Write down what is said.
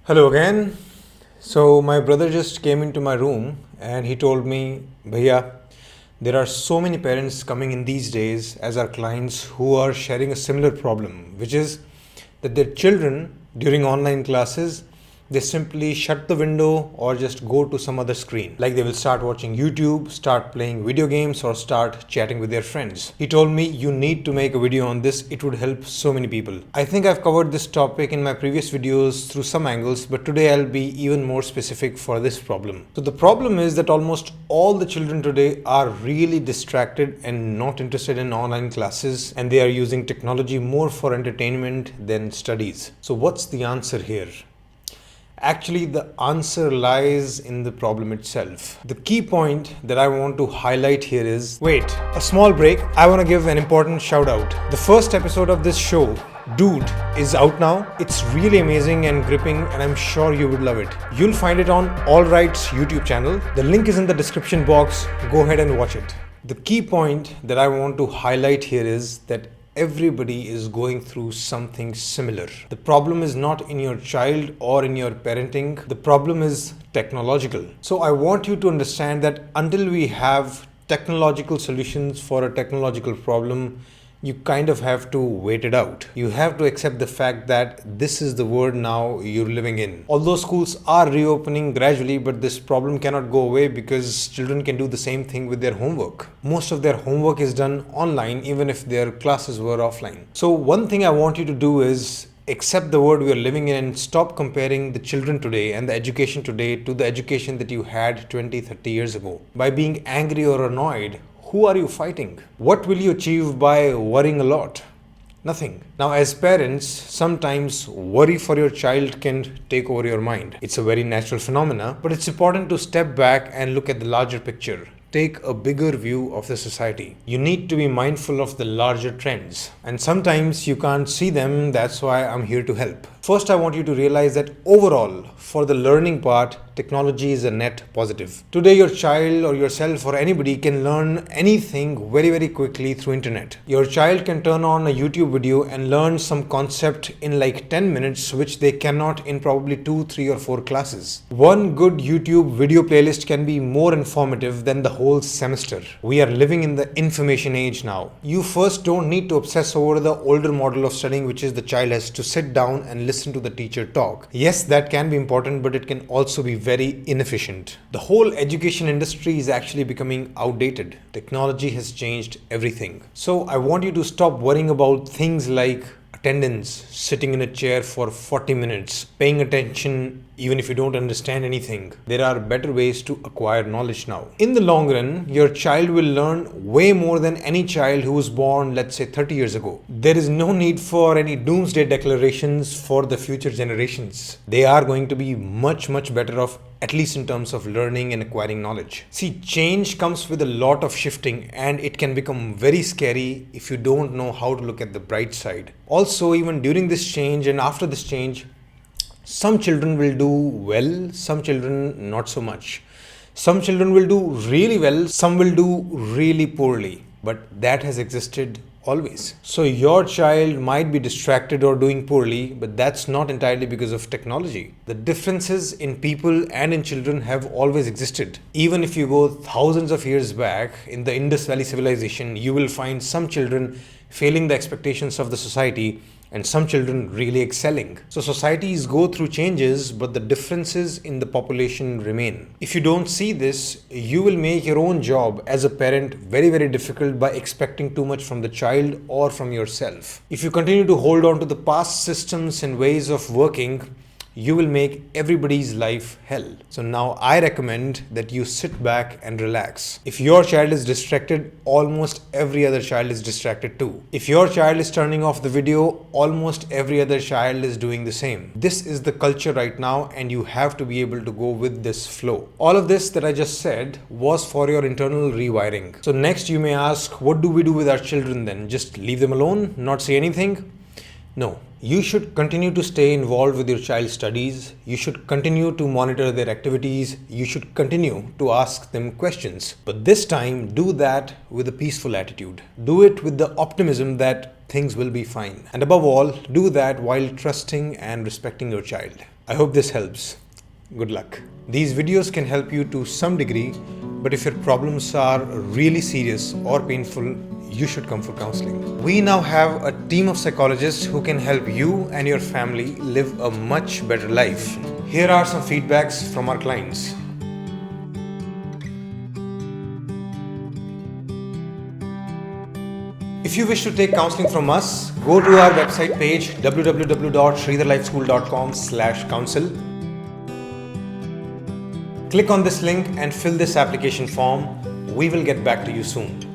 Hello again. So, my brother just came into my room and he told me, Bhatia, there are so many parents coming in these days as our clients who are sharing a similar problem, which is that their children during online classes they simply shut the window or just go to some other screen. Like they will start watching YouTube, start playing video games, or start chatting with their friends. He told me, you need to make a video on this, it would help so many people. I think I've covered this topic in my previous videos through some angles, but today I'll be even more specific for this problem. So the problem is that almost all the children today are really distracted and not interested in online classes, and they are using technology more for entertainment than studies. So what's the answer here? Actually, the answer lies in the problem itself. The key point that I want to highlight here is, wait, a small break. I want to give an important shout out. The first episode of this show, Dude, is out now. It's really amazing and gripping, and I'm sure you would love it. You'll find it on All Right's YouTube channel. The link is in the description box. Go ahead and watch it. The key point that I want to highlight here is that everybody is going through something similar. The problem is not in your child or in your parenting. The problem is technological. So I want you to understand that until we have technological solutions for a technological problem, you kind of have to wait it out. You have to accept the fact that this is the world now you're living in. Although schools are reopening gradually, but this problem cannot go away because children can do the same thing with their homework. Most of their homework is done online, even if their classes were offline. So one thing I want you to do is accept the world we are living in and stop comparing the children today and the education today to the education that you had 20, 30 years ago. By being angry or annoyed, who are you fighting? What will you achieve by worrying a lot? Nothing. Now, as parents, sometimes worry for your child can take over your mind. It's a very natural phenomena, but it's important to step back and look at the larger picture. Take a bigger view of the society. You need to be mindful of the larger trends. And sometimes you can't see them, that's why I'm here to help. First, I want you to realize that overall, for the learning part, technology is a net positive. Today, your child or yourself or anybody can learn anything very, very quickly through internet. Your child can turn on a YouTube video and learn some concept in like 10 minutes, which they cannot in probably 2, 3 or 4 classes. One good YouTube video playlist can be more informative than the whole semester. We are living in the information age now. You first don't need to obsess over the older model of studying, which is the child has to sit down and listen to the teacher talk. Yes, that can be important, but it can also be very inefficient. The whole education industry is actually becoming outdated. Technology has changed everything. So I want you to stop worrying about things like attendance, sitting in a chair for 40 minutes, paying attention even if you don't understand anything. There are better ways to acquire knowledge now. In the long run, your child will learn way more than any child who was born, let's say, 30 years ago. There is no need for any doomsday declarations for the future generations. They are going to be much, much better off, at least in terms of learning and acquiring knowledge. See, change comes with a lot of shifting, and it can become very scary if you don't know how to look at the bright side. Also, even during this change and after this change, some children will do well, some children not so much. Some children will do really well, some will do really poorly. But that has existed always. So your child might be distracted or doing poorly, but that's not entirely because of technology. The differences in people and in children have always existed. Even if you go thousands of years back in the Indus Valley civilization, you will find some children failing the expectations of the society and some children really excelling. So societies go through changes, but the differences in the population remain. If you don't see this, you will make your own job as a parent very, very difficult by expecting too much from the child or from yourself. If you continue to hold on to the past systems and ways of working, you will make everybody's life hell. So now I recommend that you sit back and relax. If your child is distracted, almost every other child is distracted too. If your child is turning off the video, almost every other child is doing the same. This is the culture right now, and you have to be able to go with this flow. All of this that I just said was for your internal rewiring. So next you may ask, what do we do with our children then? Just leave them alone, not say anything? No. You should continue to stay involved with your child's studies. You should continue to monitor their activities. You should continue to ask them questions. But this time, do that with a peaceful attitude. Do it with the optimism that things will be fine. And above all, do that while trusting and respecting your child. I hope this helps. Good luck. These videos can help you to some degree, but if your problems are really serious or painful, you should come for counseling. We now have a team of psychologists who can help you and your family live a much better life. Here are some feedbacks from our clients. If you wish to take counseling from us, go to our website page www.shridharlifeschool.com/counsel. Click on this link and fill this application form. We will get back to you soon.